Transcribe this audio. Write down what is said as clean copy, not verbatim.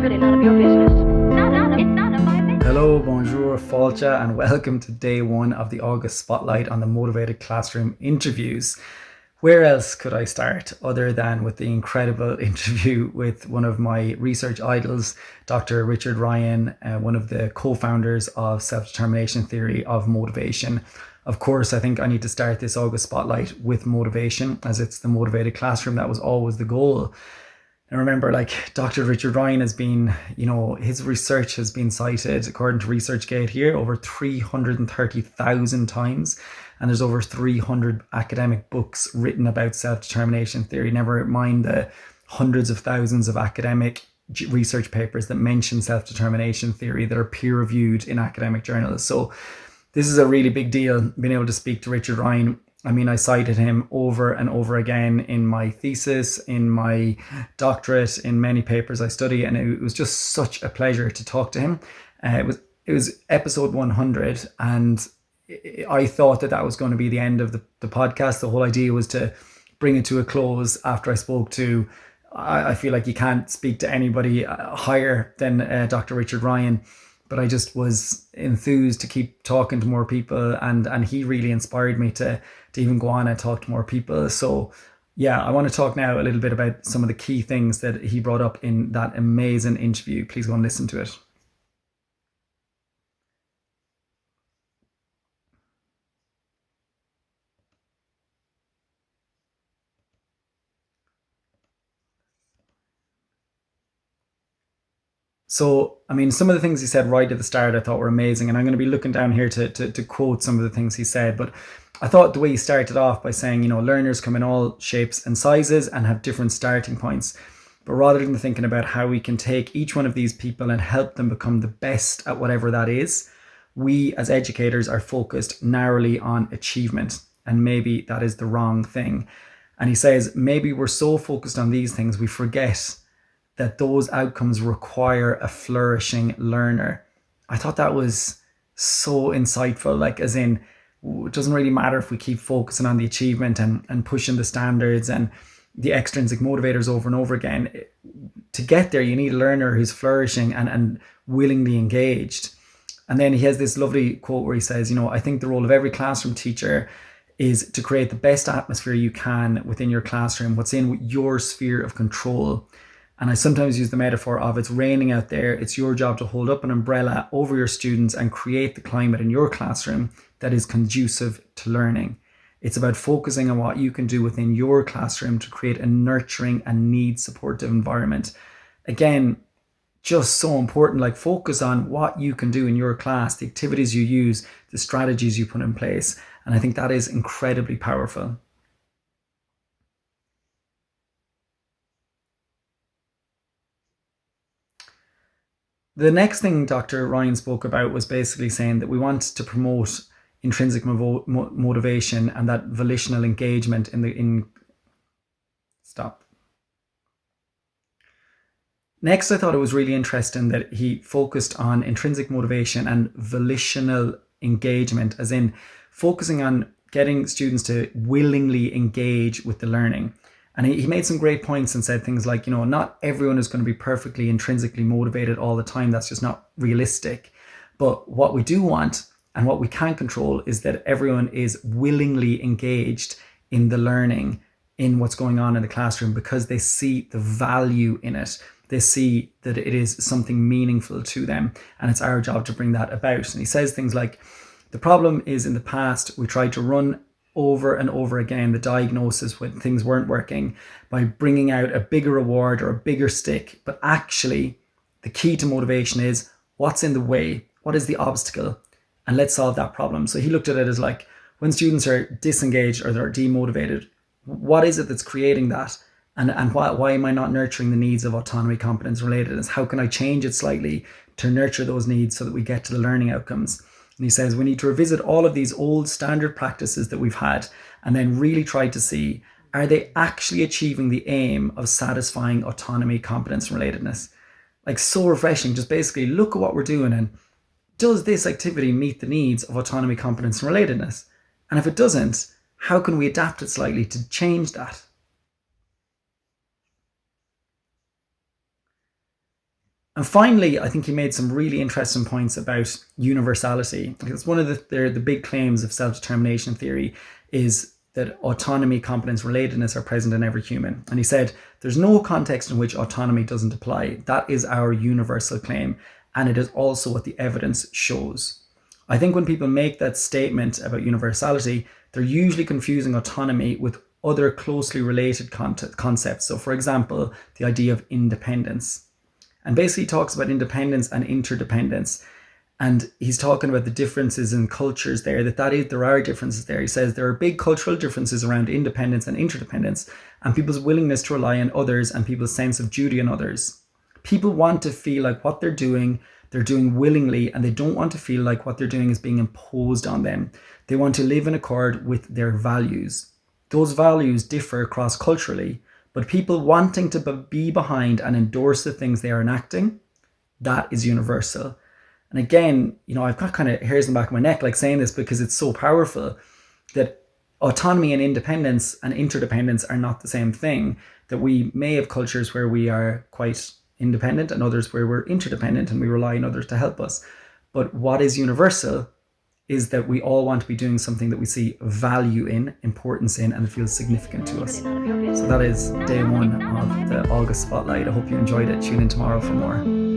really none of your business. It's none of my business. Hello, bonjour, falcha, and welcome to day one of the August Spotlight on the Motivated Classroom interviews. Where else could I start other than with the incredible interview with one of my research idols, Dr. Richard Ryan, one of the co-founders of self-determination theory of motivation. Of course, I think I need to start this August Spotlight with motivation, as it's the motivated classroom. That was always the goal. And remember, like, Dr. Richard Ryan has been, his research has been cited, according to ResearchGate here, over 330,000 times. And there's over 300 academic books written about self-determination theory, never mind the hundreds of thousands of academic research papers that mention self-determination theory that are peer-reviewed in academic journals. So this is a really big deal, being able to speak to Richard Ryan. I mean, I cited him over and over again in my thesis, in my doctorate, in many papers I study, and it was just such a pleasure to talk to him. It was episode 100, and I thought that was going to be the end of the podcast. The whole idea was to bring it to a close after I spoke to, I feel like you can't speak to anybody higher than Dr. Richard Ryan. But I just was enthused to keep talking to more people, and he really inspired me to even go on and talk to more people. So yeah, I want to talk now a little bit about some of the key things that he brought up in that amazing interview. Please go and listen to it. So, I mean, some of the things he said right at the start I thought were amazing, and I'm going to be looking down here to quote some of the things he said. But I thought the way he started off by saying, learners come in all shapes and sizes and have different starting points. But rather than thinking about how we can take each one of these people and help them become the best at whatever that is, we as educators are focused narrowly on achievement. And maybe that is the wrong thing. And he says, maybe we're so focused on these things, we forget that those outcomes require a flourishing learner. I thought that was so insightful, like, as in, it doesn't really matter if we keep focusing on the achievement and pushing the standards and the extrinsic motivators over and over again. To get there, you need a learner who's flourishing and willingly engaged. And then he has this lovely quote where he says, I think the role of every classroom teacher is to create the best atmosphere you can within your classroom, what's in your sphere of control. And I sometimes use the metaphor of it's raining out there. It's your job to hold up an umbrella over your students and create the climate in your classroom that is conducive to learning. It's about focusing on what you can do within your classroom to create a nurturing and need-supportive environment. Again, just so important, like, focus on what you can do in your class, the activities you use, the strategies you put in place. And I think that is incredibly powerful. The next thing Dr. Ryan spoke about was basically saying that we want to promote intrinsic motivation and that volitional engagement stop. Next, I thought it was really interesting that he focused on intrinsic motivation and volitional engagement, as in focusing on getting students to willingly engage with the learning. And he made some great points and said things like, not everyone is going to be perfectly intrinsically motivated all the time. That's just not realistic. But what we do want and what we can control is that everyone is willingly engaged in the learning, in what's going on in the classroom, because they see the value in it. They see that it is something meaningful to them. And it's our job to bring that about. And he says things like, the problem is in the past, we tried to run over and over again the diagnosis when things weren't working by bringing out a bigger reward or a bigger stick. But actually, the key to motivation is what's in the way, what is the obstacle, and let's solve that problem. So he looked at it as like, when students are disengaged or they're demotivated, what is it that's creating that? And why am I not nurturing the needs of autonomy, competence, relatedness? How can I change it slightly to nurture those needs so that we get to the learning outcomes? And he says we need to revisit all of these old standard practices that we've had and then really try to see, are they actually achieving the aim of satisfying autonomy, competence, and relatedness? Like, so refreshing. Just basically look at what we're doing and does this activity meet the needs of autonomy, competence, and relatedness? And if it doesn't, how can we adapt it slightly to change that? And finally, I think he made some really interesting points about universality. Because one of the big claims of self-determination theory is that autonomy, competence, relatedness are present in every human. And he said, there's no context in which autonomy doesn't apply. That is our universal claim. And it is also what the evidence shows. I think when people make that statement about universality, they're usually confusing autonomy with other closely related concepts. So for example, the idea of independence. And basically talks about independence and interdependence. And he's talking about the differences in cultures there, there are differences there. He says there are big cultural differences around independence and interdependence and people's willingness to rely on others and people's sense of duty on others. People want to feel like what they're doing willingly, and they don't want to feel like what they're doing is being imposed on them. They want to live in accord with their values. Those values differ cross-culturally, but people wanting to be behind and endorse the things they are enacting, that is universal. And again, I've got kind of hairs in the back of my neck like saying this because it's so powerful that autonomy and independence and interdependence are not the same thing. That we may have cultures where we are quite independent and others where we're interdependent and we rely on others to help us. But what is universal is that we all want to be doing something that we see value in, importance in, and it feels significant to us. So that is day one of the August Spotlight. I hope you enjoyed it. Tune in tomorrow for more.